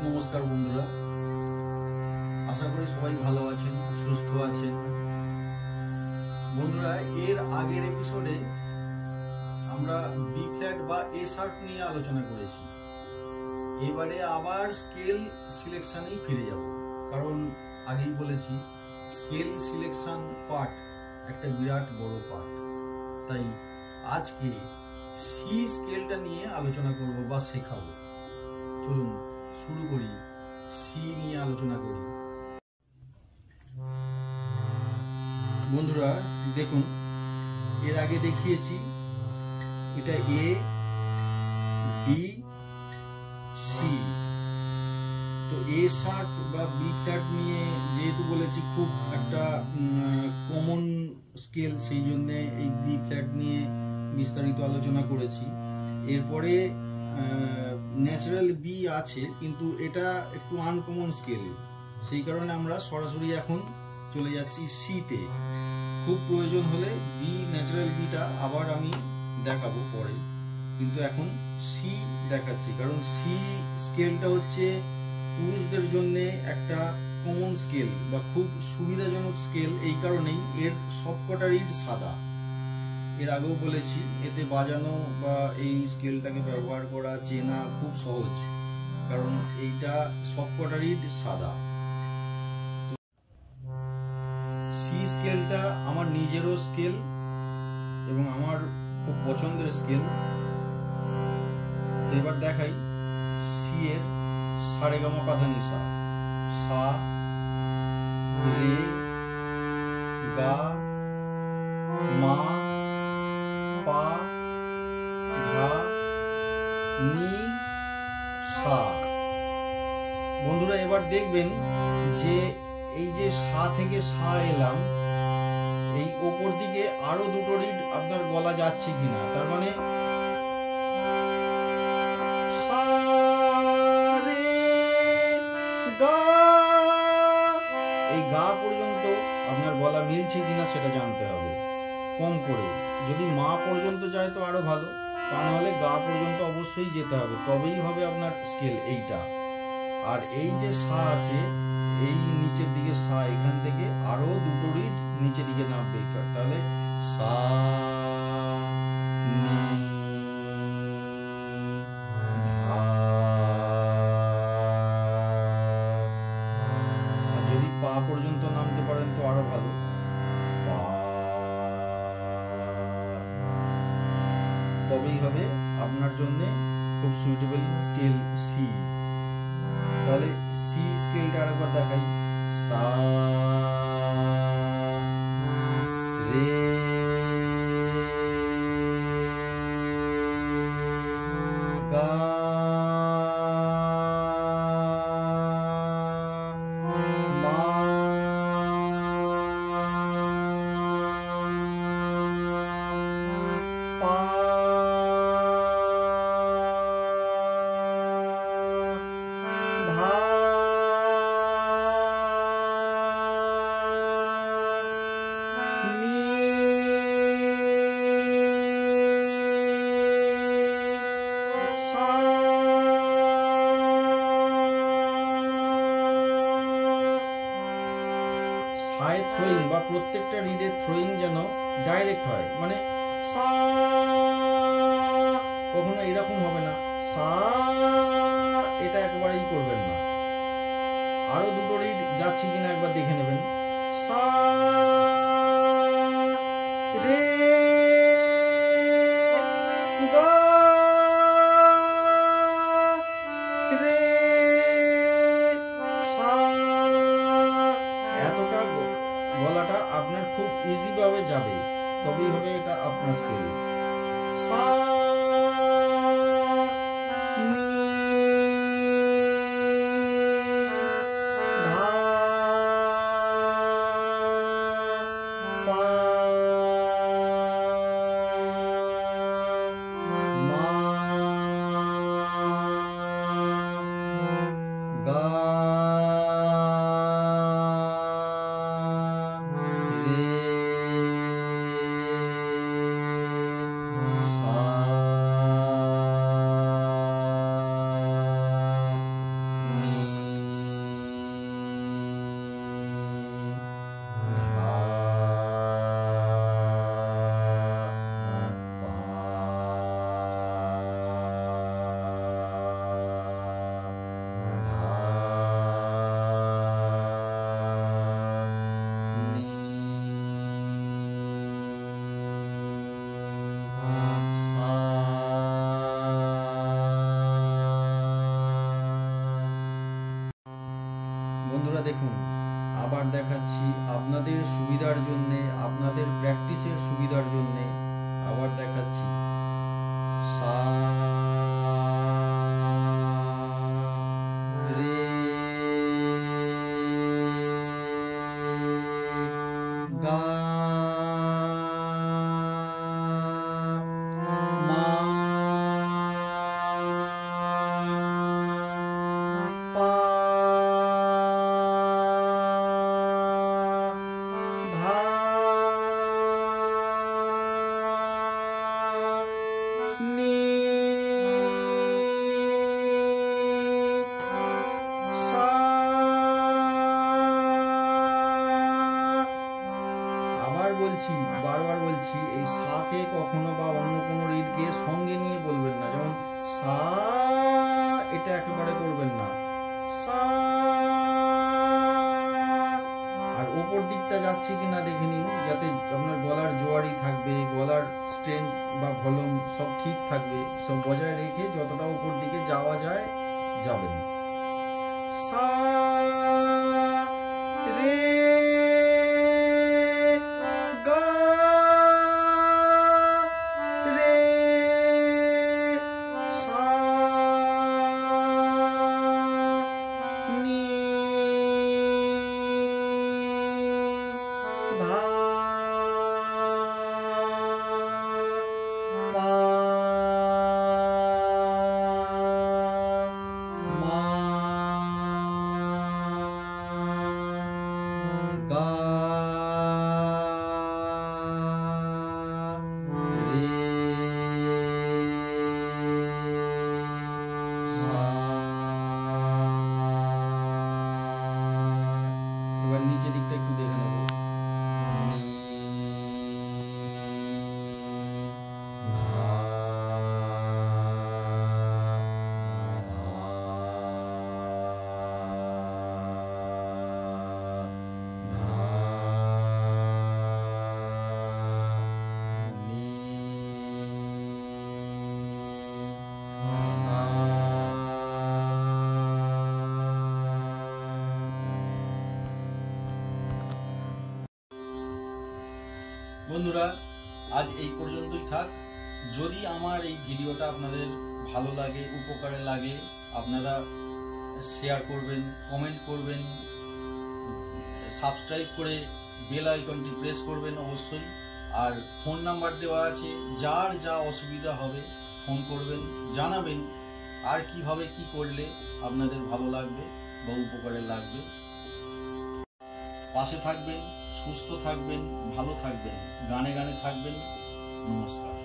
নমস্কার বন্ধুরা, আশা করি সবাই ভালো আছেন, সুস্থ আছেন। বন্ধুরা, এর আগের এপিসোডে আমরা বি ফ্ল্যাট বা এ শার্প নিয়ে আলোচনা করেছি। এবারে আবার স্কেল সিলেকশনেই ফিরে যাব, কারণ আগেই বলেছি স্কেল সিলেকশন পার্ট একটা বিরাট বড় পার্ট। তাই আজকে সি স্কেলটা নিয়ে আলোচনা করব বা শেখাবো। চলুন শুরু করি, সি নিয়ে আলোচনা করি। বন্ধুরা দেখুন, এর আগে দেখিয়েছি এটা এ, বি, সি। তো এ শার্প বা বি ফ্ল্যাট নিয়ে যেহেতু বলেছি খুব একটা কমন স্কেল, সেই জন্য এই বি ফ্ল্যাট নিয়ে বিস্তারিত আলোচনা করেছি। এরপরে ন্যাচারাল বি আছে, কিন্তু এটা একটু আনকমন স্কেল, সেই কারণে আমরা সরাসরি এখন চলে যাচ্ছি সিতে। খুব প্রয়োজন হলে বি, ন্যাচারাল বিটা আবার আমি দেখাবো পরে, কিন্তু এখন সি দেখাচ্ছি, কারণ সি স্কেলটা হচ্ছে পুরুষদের জন্য একটা কমন স্কেল বা খুব সুবিধাজনক স্কেল। এই কারণেই এর সবকটা রিড সাদা। এর আগেও বলেছি এতে বাজানো বা এই স্কেলটাকে ব্যবহার করা, চেনা খুব সহজ, কারণ এইটা সবকটা রিড সাদা। সি স্কেলটা আমার নিজেরও স্কেল এবং আমার খুব পছন্দের স্কেল। তো এবার দেখাই সি এর সারেগামা পাধানিসা, সা, রে, গা, মা, পা, ধা, নি, সা। বন্ধুরা এবার দেখবেন যে এই যে সা থেকে সা এলাম, এই ওপর দিকে আরো দুটো রিড আপনার গলা যাচ্ছে কিনা। তার মানে সা, রে, গা, এই গা পর্যন্ত আপনার গলা মিলছে কিনা সেটা জানতে হবে কম করে। যদি মা পর্যন্ত যায় তো আরো ভালো, তা নাহলে গা পর্যন্ত অবশ্যই যেতে হবে, তবেই হবে আপনার স্কেল এইটা। আর এই যে সা আছে, এই নিচের দিকে সা, এখান থেকে আরো দুটো রিড নিচের দিকে নামবে, তাহলে সা, নি, ধা। আর যদি পা পর্যন্ত নামতে পারেন তো আরো ভালো, পা, তবেই হবে আপনার জন্য খুব সুইটেবল স্কেল সি। তাহলে সি স্কেলটা আরেকবার দেখাই, সা, রে, গা, মা, পা, ধা, নি, সা। সায় থ্রোয়িং বা প্রত্যেকটা রিডের থ্রোয়িং যেন ডাইরেক্ট হয়, মানে সা কখনো এরকম হবে না, সা এটা একেবারেই করবেন না। আরো দুটো রিড যাচ্ছে কিনা একবার দেখে নেবেন, সা, রে, গা, রে, সা। এতটা গলাটা আপনার খুব ইজি ভাবে যাবে, তবেই হবে এটা আপনার স্কেল। সা, নি, ধা, পা, দেখুন আবার দেখাচ্ছি আপনাদের সুবিধার জন্যে, আপনাদের প্র্যাকটিসের সুবিধার জন্যে আবার দেখাচ্ছি। সা রে গা মা পা ধা নি সা। আবার বলছি, বারবার বলছি, এই সাকে কখনো বা অন্য কোনো রিডকে সঙ্গে নিয়ে বলবেন না। যেমন সা, এটা একেবারে করবেন না। সা, আর ওপর দিকটা যাচ্ছে কিনা দেখে নিন, যাতে আপনার গলার জোয়ারি থাকবে, গলার স্ট্রেংথ বা ভলিউম সব ঠিক থাকবে। সব বজায় রেখে যতটা উপর দিকে যাওয়া যায় যাবেন। সা রে গা রে সা নি ধা পা মা গা রে সা। এবার নিচের দিকটা একটু দেখে নেব। নি ধা বন্ধুরা, আজ এই পর্যন্তই থাক। যদি আমার এই ভিডিওটা আপনাদের ভালো লাগে, উপকারে লাগে, আপনারা শেয়ার করবেন, কমেন্ট করবেন, সাবস্ক্রাইব করে বেল আইকনটি প্রেস করবেন অবশ্যই। আর ফোন নাম্বার দেওয়া আছে, যার যা অসুবিধা হবে ফোন করবেন, জানাবেন আর কিভাবে কি করলে আপনাদের ভালো লাগবে বা উপকারে লাগবে। পাশে থাকবেন, সুস্থ থাকবেন, ভালো থাকবেন, গানে গানে থাকবেন। নমস্কার।